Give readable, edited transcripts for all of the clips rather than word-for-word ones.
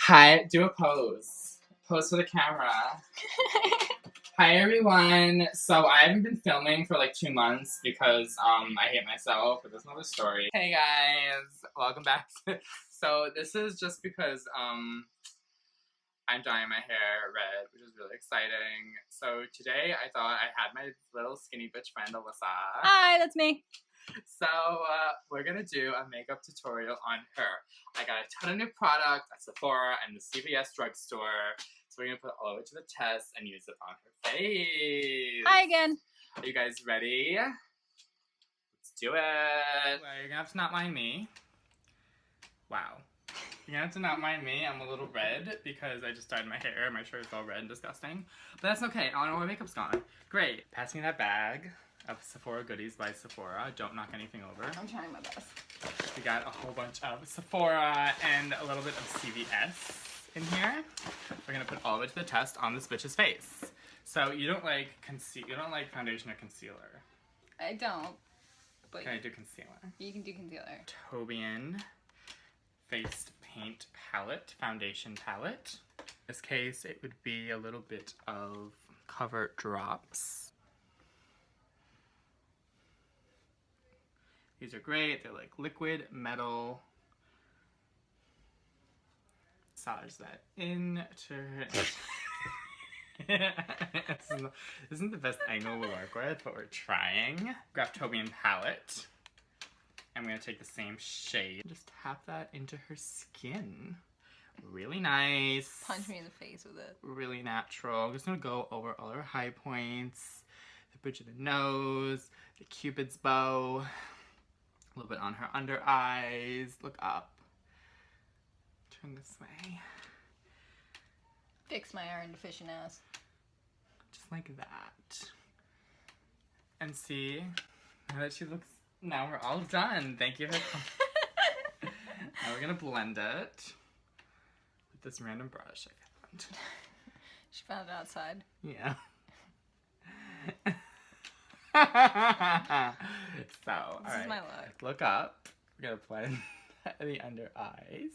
Hi, do a pose. Pose for the camera. Hi everyone. So I haven't been filming for like 2 months because I hate myself, but that's another story. Hey guys, welcome back. So this is just because I'm dyeing my hair red, which is really exciting. So today I thought I had my little skinny bitch friend Alyssa. Hi, that's me. So we're gonna do a makeup tutorial on her. I got a ton of new product at Sephora and the CVS drugstore. So we're gonna put it all the way to the test and use it on her face. Hi again. Are you guys ready? Let's do it. Well, you're gonna have to not mind me. Wow. You're gonna have to not mind me. I'm a little red because I just dyed my hair. My shirt is all red and disgusting. But that's okay. I don't know where makeup's gone. Great. Pass me that bag of Sephora goodies by Sephora. Don't knock anything over. I'm trying my best. We got a whole bunch of Sephora and a little bit of CVS in here. We're gonna put all of it to the test on this bitch's face. So you don't like foundation or concealer? I don't. But Can I do concealer? you can do concealer. Graftobian Face Paint Palette, Foundation Palette. In this case, it would be a little bit of Cover Drops. These are great. They're like liquid metal. Massage that into This isn't the best angle to work with, but we're trying. Graftobian palette. I'm gonna take the same shade. Just tap that into her skin. Really nice. Punch me in the face with it. Really natural. I'm just gonna go over all her high points. The bridge of the nose. The Cupid's bow. A little bit on her under eyes. Look up. Turn this way. Fix my iron deficient ass. Just like that. And see, now that she looks, now we're all done. Thank you for coming. Now we're gonna blend it with this random brush I found. She found it outside. Yeah. So, alright, my look. Look up. We're gonna blend the under eyes.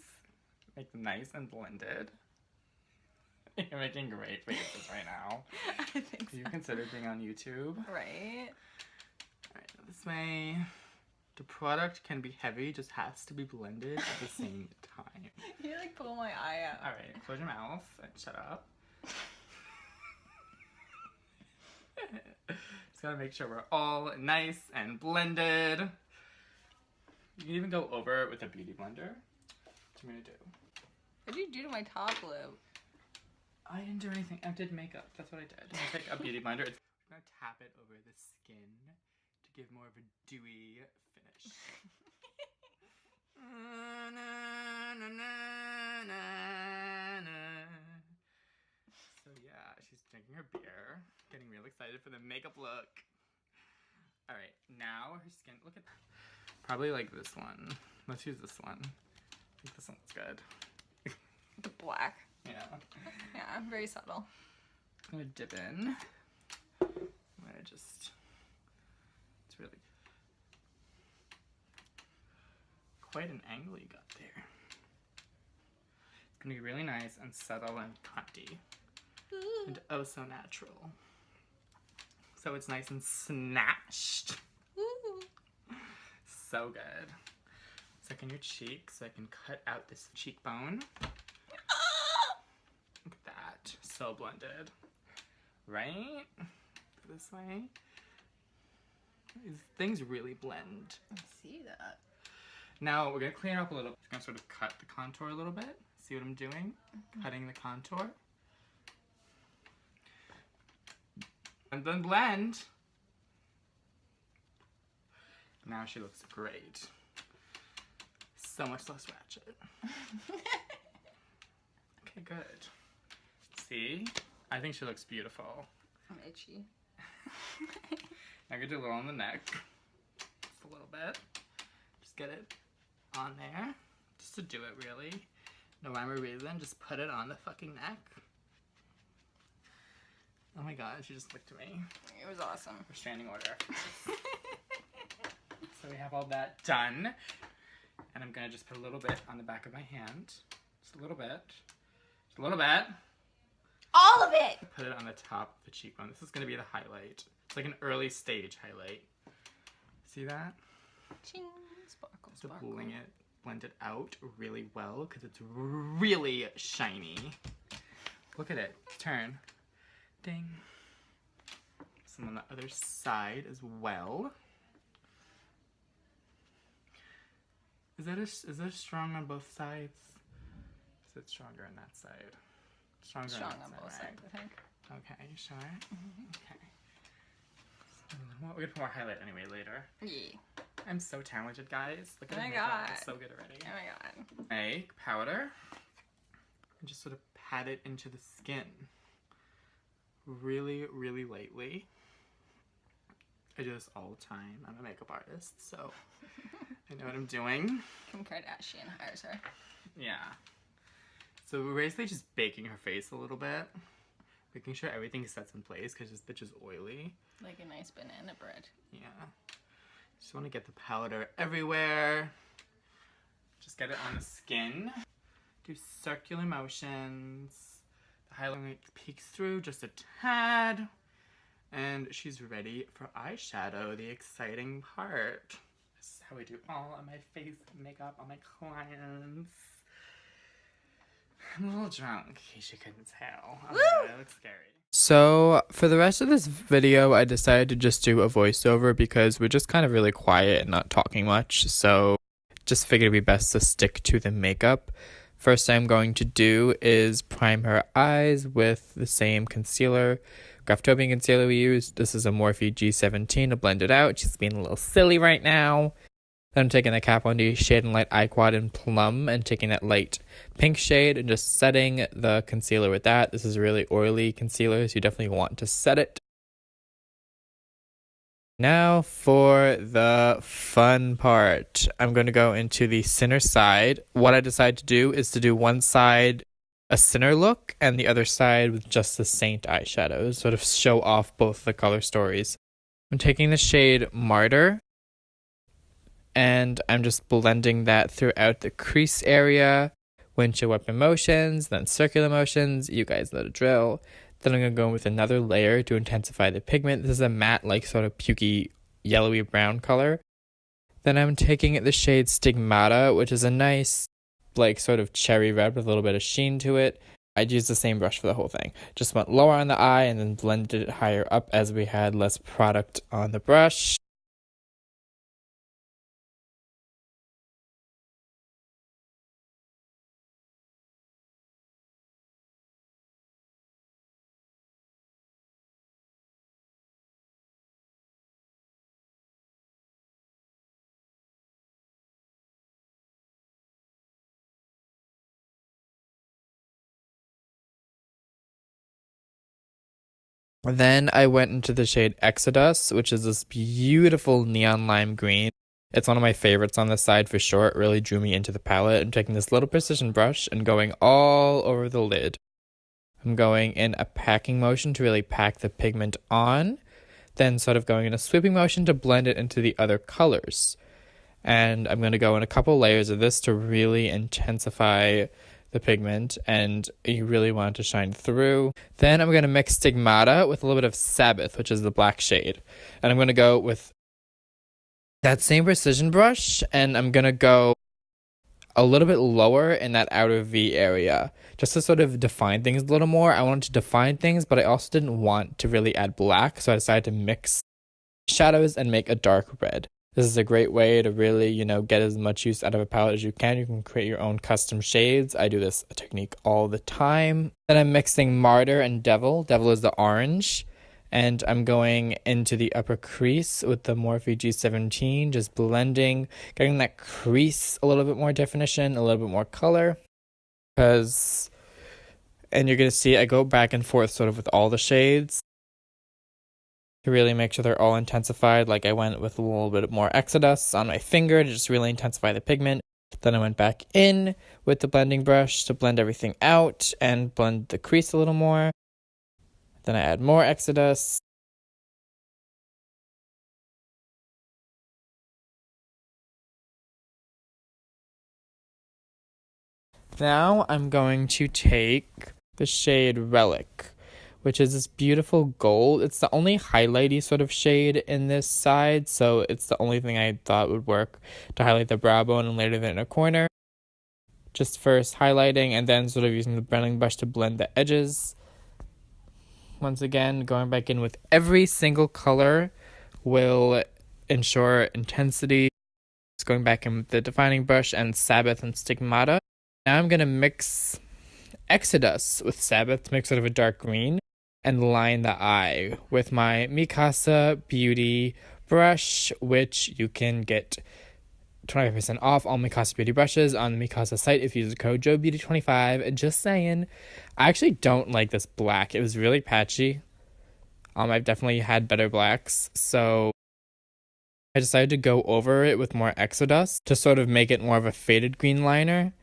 Make them nice and blended. You're making great faces right now. I think so. Have you considered being on YouTube? Right. Alright, this way. The product can be heavy, just has to be blended at the same time. You like pull my eye out. Alright, close your mouth and shut up. Just gotta make sure we're all nice and blended. You can even go over it with a beauty blender. What I'm gonna do. What did you do to my top lip? I didn't do anything. I did makeup. That's what I did. I'm gonna take a beauty blender. I'm gonna tap it over the skin to give more of a dewy finish. So yeah, she's drinking her beer, getting real excited for the makeup look. Alright, now her skin, look at that. Probably like this one. Let's use this one. I think this one's good. The black. Yeah. Yeah, very subtle. I'm gonna dip in. I'm gonna just, it's really quite an angle you got there. It's gonna be really nice and subtle and cunty. And oh so natural. So it's nice and snatched. Ooh. So good. Second your cheek so I can cut out this cheekbone. Look at that. So blended. Right? This way. These things really blend. I see that. Now we're gonna clean it up a little. I'm gonna sort of cut the contour a little bit. See what I'm doing? Cutting the contour. And then blend. Now she looks great. So much less ratchet. Okay, good. See? I think she looks beautiful. I'm itchy. Now I'm gonna do a little on the neck. Just a little bit. Just get it on there. Just to do it, really. No rhyme or reason. Just put it on the fucking neck. Oh my god, she just looked at me. It was awesome. Restraining order. So we have all that done. And I'm gonna just put a little bit on the back of my hand. Just a little bit. A little bit. All of it! Put it on the top of the cheekbone. This is going to be the highlight. It's like an early stage highlight. See that? Ching. Sparkle, To sparkle. blend it out really well because it's really shiny. Look at it. Turn. Ding. Some on the other side as well. Is that strong on both sides? Is it stronger on that side? Strong on that on both side, right? sides, I think. Okay, you sure? Okay. Well, we're gonna put more highlight anyway later. Yeah. I'm so talented, guys. Look at Oh my my makeup. god. It's so good already. Oh my god. Make powder and just sort of pat it into the skin. Really, really lightly. I do this all the time. I'm a makeup artist, so I know what I'm doing. Kim Kardashian hires her. Yeah. So we're basically just baking her face a little bit. Making sure everything sets in place because this bitch is oily. Like a nice banana bread. Yeah. Just want to get the powder everywhere. Just get it on the skin. Do circular motions. The highlight peeks through just a tad. And she's ready for eyeshadow, the exciting part. This is how I do all of my face makeup on my clients. I'm a little drunk, in case you couldn't tell. Oh my God, it looks scary. So, for the rest of this video, I decided to just do a voiceover because we're just kind of really quiet and not talking much. So, just figured it'd be best to stick to the makeup. First thing I'm going to do is prime her eyes with the same concealer, Graftobian concealer we used. This is a Morphe G17 to blend it out. She's being a little silly right now. Then I'm taking the Kat Von D Shade and Light Eye Quad in Plum and taking that light pink shade and just setting the concealer with that. This is a really oily concealer, so you definitely want to set it. Now for the fun part. I'm going to go into the center side. What I decided to do is to do one side a center look and the other side with just the Saint eyeshadows, sort of show off both the color stories. I'm taking the shade Martyr and I'm just blending that throughout the crease area, windshield wiper motions, then circular motions. You guys know the drill. Then I'm going to go in with another layer to intensify the pigment. This is a matte, like sort of pukey, yellowy brown color. Then I'm taking the shade Stigmata, which is a nice, like sort of cherry red with a little bit of sheen to it. I'd use the same brush for the whole thing. Just went lower on the eye and then blended it higher up as we had less product on the brush. Then I went into the shade Exodus, which is this beautiful neon lime green. It's one of my favorites on this side for sure. It really drew me into the palette. I'm taking this little precision brush and going all over the lid. I'm going in a packing motion to really pack the pigment on, then sort of going in a sweeping motion to blend it into the other colors. And I'm going to go in a couple layers of this to really intensify the pigment, and you really want it to shine through. Then I'm going to mix Stigmata with a little bit of Sabbath, which is the black shade. And I'm going to go with that same precision brush, and I'm going to go a little bit lower in that outer V area, just to sort of define things a little more. I wanted to define things, but I also didn't want to really add black, so I decided to mix shadows and make a dark red. This is a great way to really, get as much use out of a palette as you can. You can create your own custom shades. I do this technique all the time. Then I'm mixing Martyr and Devil. Devil is the orange. And I'm going into the upper crease with the Morphe G17, just blending, getting that crease a little bit more definition, a little bit more color. And you're going to see I go back and forth sort of with all the shades to really make sure they're all intensified. Like I went with a little bit more Exodus on my finger to just really intensify the pigment. Then I went back in with the blending brush to blend everything out and blend the crease a little more. Then I add more Exodus. Now I'm going to take the shade Relic, which is this beautiful gold. It's the only highlighty sort of shade in this side, so it's the only thing I thought would work to highlight the brow bone and later the inner corner. Just first highlighting and then sort of using the blending brush to blend the edges. Once again, going back in with every single color will ensure intensity. Just going back in with the defining brush and Sabbath and Stigmata. Now I'm going to mix Exodus with Sabbath to make sort of a dark green and line the eye with my Mikasa Beauty brush, which you can get 25% off all Mikasa Beauty brushes on the Mikasa site if you use the code JOEBEAUTY25. Just saying. I actually don't like this black. It was really patchy. I've definitely had better blacks, so I decided to go over it with more Exodus to sort of make it more of a faded green liner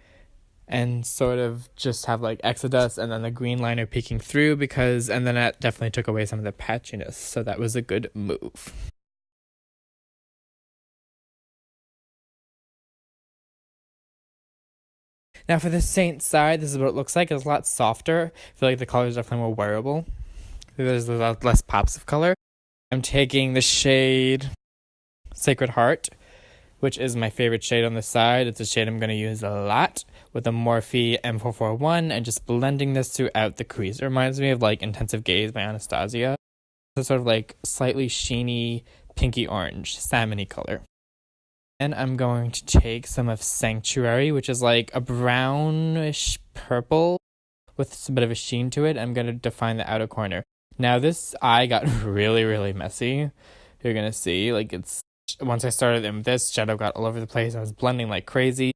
and sort of just have like Exodus and then the green liner peeking through and then that definitely took away some of the patchiness, so that was a good move. Now for the Saint side, this is what it looks like. It's a lot softer. I feel like the color is definitely more wearable. There's a lot less pops of color. I'm taking the shade Sacred Heart, which is my favorite shade on the side. It's a shade I'm going to use a lot with the Morphe M441 and just blending this throughout the crease. It reminds me of like Intensive Gaze by Anastasia. It's sort of like slightly sheeny, pinky orange, salmony color. And I'm going to take some of Sanctuary, which is like a brownish purple with a bit of a sheen to it. I'm going to define the outer corner. Now this eye got really, really messy. You're going to see, like once I started in this, shadow got all over the place. I was blending like crazy.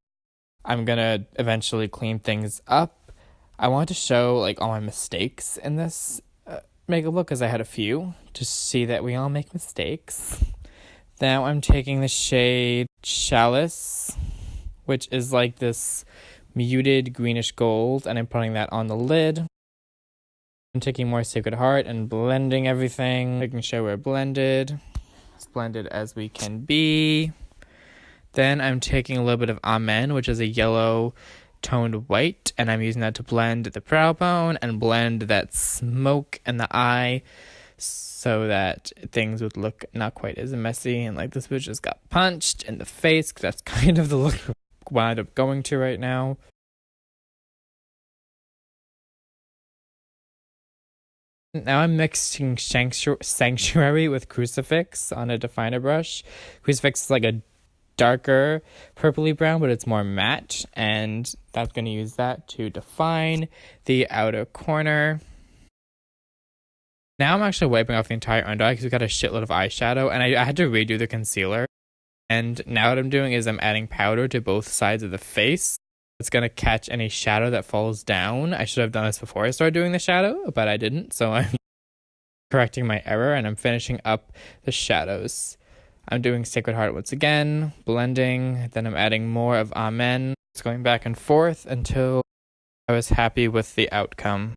I'm going to eventually clean things up. I want to show like all my mistakes in this makeup look because I had a few to see that we all make mistakes. Now I'm taking the shade Chalice, which is like this muted greenish gold, and I'm putting that on the lid. I'm taking more Sacred Heart and blending everything, making sure we're blended, as blended as we can be. Then I'm taking a little bit of Amen, which is a yellow toned white, and I'm using that to blend the brow bone and blend that smoke in the eye so that things would look not quite as messy and like this bitch just got punched in the face, because that's kind of the look I wound up going to right now. Now I'm mixing Sanctuary with Crucifix on a definer brush. Crucifix is like a darker purpley brown, but it's more matte, and that's going to use that to define the outer corner. Now I'm actually wiping off the entire under eye because we got a shitload of eyeshadow, and I had to redo the concealer. And now what I'm doing is I'm adding powder to both sides of the face. It's going to catch any shadow that falls down. I should have done this before I started doing the shadow, but I didn't, so I'm correcting my error, and I'm finishing up the shadows. I'm doing Sacred Heart once again, blending, then I'm adding more of Amen. It's going back and forth until I was happy with the outcome.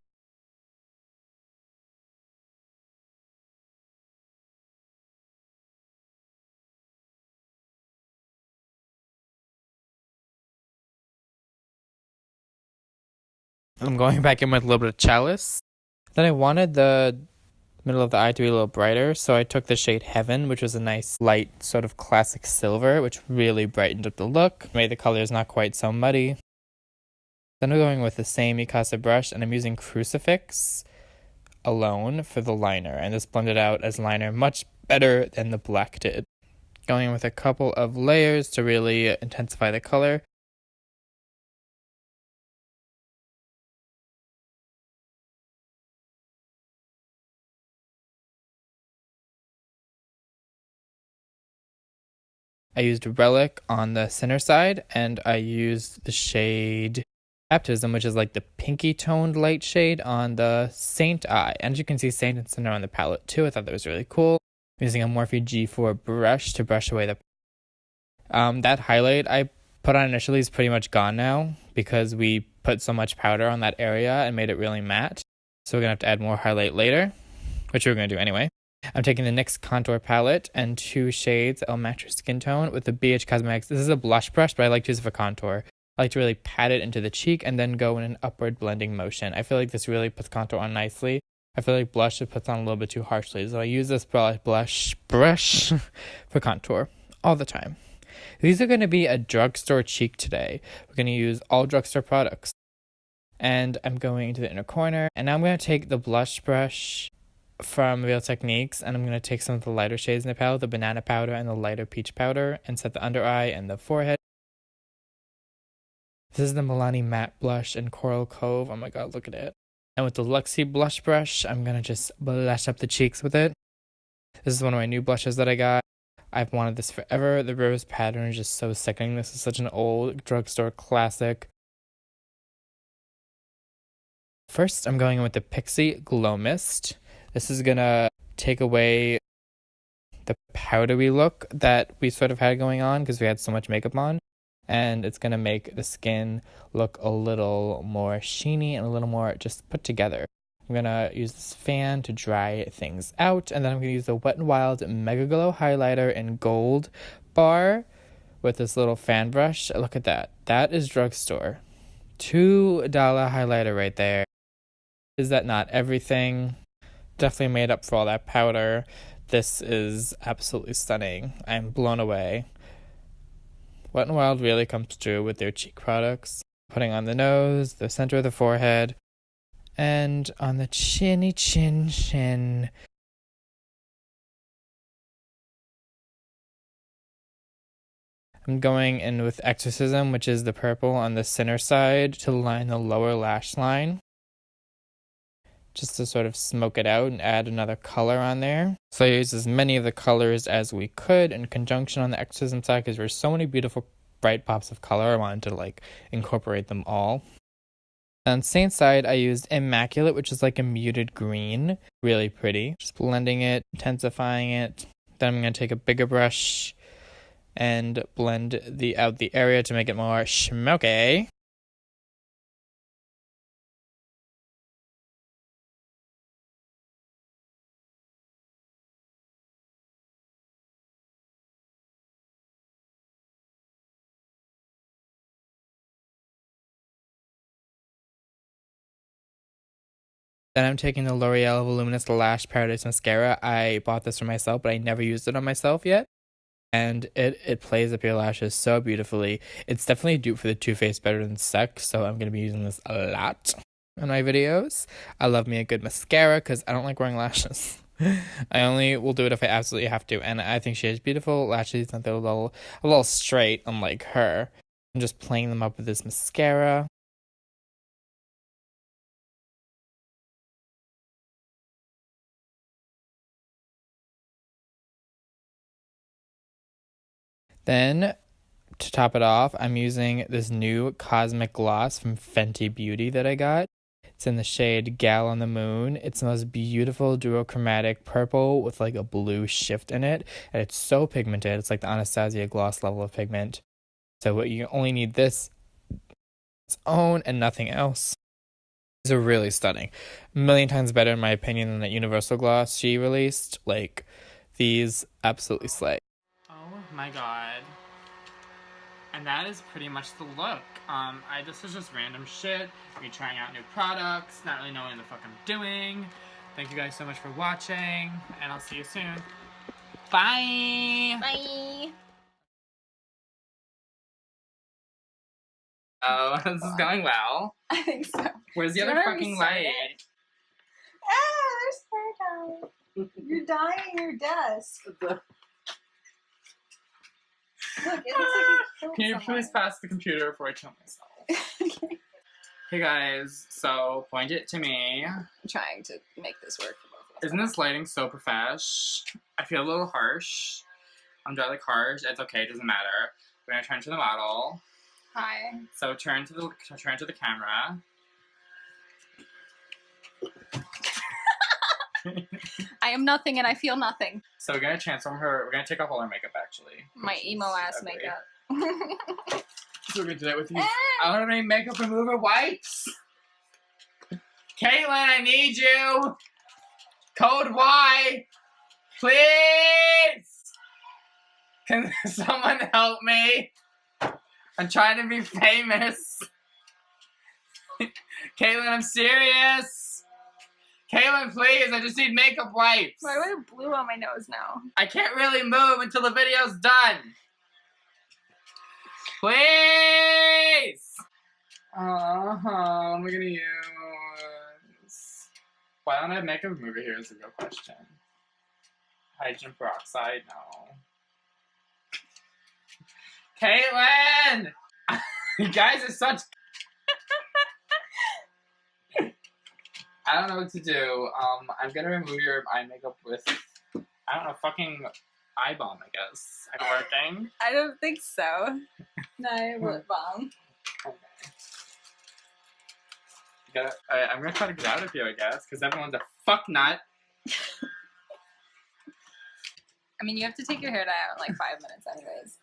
I'm going back in with a little bit of Chalice. Then I wanted the middle of the eye to be a little brighter, so I took the shade Heaven, which was a nice light sort of classic silver, which really brightened up the look, made the colors not quite so muddy. Then I'm going with the same Mikasa brush, and I'm using Crucifix alone for the liner, and this blended out as liner much better than the black did. Going with a couple of layers to really intensify the color. I used Relic on the center side, and I used the shade Baptism, which is like the pinky toned light shade on the Saint eye. And as you can see, Saint and Center on the palette too. I thought that was really cool. I'm using a Morphe G4 brush to brush away the that highlight I put on initially is pretty much gone now because we put so much powder on that area and made it really matte. So we're going to have to add more highlight later, which we're going to do anyway. I'm taking the NYX Contour Palette and 2 shades that'll match your skin tone with the BH Cosmetics. This is a blush brush, but I like to use it for contour. I like to really pat it into the cheek and then go in an upward blending motion. I feel like this really puts contour on nicely. I feel like blush it puts on a little bit too harshly. So I use this blush brush for contour all the time. These are going to be a drugstore cheek today. We're going to use all drugstore products. And I'm going into the inner corner. And now I'm going to take the blush brush from Real Techniques. And I'm going to take some of the lighter shades in the palette, the banana powder and the lighter peach powder. And set the under eye and the forehead. This is the Milani Matte Blush in Coral Cove. Oh my god, look at it. And with the Luxie blush brush, I'm going to just blush up the cheeks with it. This is one of my new blushes that I got. I've wanted this forever. The rose pattern is just so sickening. This is such an old drugstore classic. First, I'm going in with the Pixie Glow Mist. This is going to take away the powdery look that we sort of had going on because we had so much makeup on. And it's going to make the skin look a little more sheeny and a little more just put together. I'm going to use this fan to dry things out. And then I'm going to use the Wet n Wild MegaGlo highlighter in Gold Bar with this little fan brush. Look at that. That is drugstore. $2 highlighter right there. Is that not everything? Definitely made up for all that powder. This is absolutely stunning. I'm blown away. Wet n Wild really comes through with their cheek products. Putting on the nose, the center of the forehead, and on the chin. I'm going in with Exorcism, which is the purple on the center side to line the lower lash line. Just to sort of smoke it out and add another color on there. So I used as many of the colors as we could in conjunction on the Exorcism side because there's so many beautiful bright pops of color. I wanted to like incorporate them all. On Saint's side, I used Immaculate, which is like a muted green. Really pretty. Just blending it, intensifying it. Then I'm going to take a bigger brush and blend out the area to make it more smoky. Then I'm taking the L'Oreal Voluminous Lash Paradise Mascara. I bought this for myself, but I never used it on myself yet. And it plays up your lashes so beautifully. It's definitely a dupe for the Too Faced Better Than Sex, so I'm going to be using this a lot in my videos. I love me a good mascara because I don't like wearing lashes. I only will do it if I absolutely have to. And I think she has beautiful lashes and they're a little straight, unlike her. I'm just playing them up with this mascara. Then, to top it off, I'm using this new Cosmic Gloss from Fenty Beauty that I got. It's in the shade Gal on the Moon. It's the most beautiful duochromatic purple with like a blue shift in it. And it's so pigmented. It's like the Anastasia gloss level of pigment. So you only need this its own and nothing else. These are really stunning. A million times better in my opinion than that Universal Gloss she released. Like, these absolutely slay. Oh my god. And that is pretty much the look. This is just random shit. Me trying out new products, not really knowing what the fuck I'm doing. Thank you guys so much for watching, and I'll see you soon. Bye! Bye! Oh, this is going well. I think so. Where's the other fucking light? Ah, there's hair dye. You're dyeing your desk. Look, it looks like you Can you please pass the computer before I kill myself? Okay. Hey guys, so point it to me. I'm trying to make this work for both of us. Isn't this lighting so profesh? I feel a little harsh. I'm dry like harsh. It's okay, it doesn't matter. We're gonna turn to the model. Hi. So turn to the camera. I am nothing and I feel nothing. So we're gonna transform her. We're gonna take off all her makeup actually. My emo ass makeup. So we're gonna do that with these. I don't have any makeup remover wipes. Caitlin, I need you. Code Y, please. Can someone help me? I'm trying to be famous. Caitlin, I'm serious. Caitlin, please, I just need makeup wipes. Why do I have blue on my nose now? I can't really move until the video's done. Please. What am I gonna use? Why don't I have makeup remover here is a real question. Hydrogen peroxide, no. Caitlin! You guys are such... I don't know what to do. I'm gonna remove your eye makeup with, I don't know, fucking eye balm, I guess. Is it working? I don't think so. No, lip balm. Okay. Alright, I'm gonna try to get out of here, I guess, because everyone's a fuck nut. I mean, you have to take your hair dye out in like 5 minutes anyways.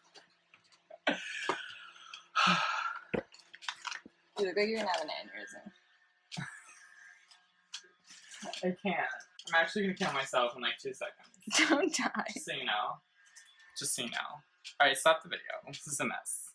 You look like you're gonna have an aneurysm. I can't. I'm actually gonna kill myself in like 2 seconds. Don't die. Just so you know. Just so you know. Alright, stop the video. This is a mess.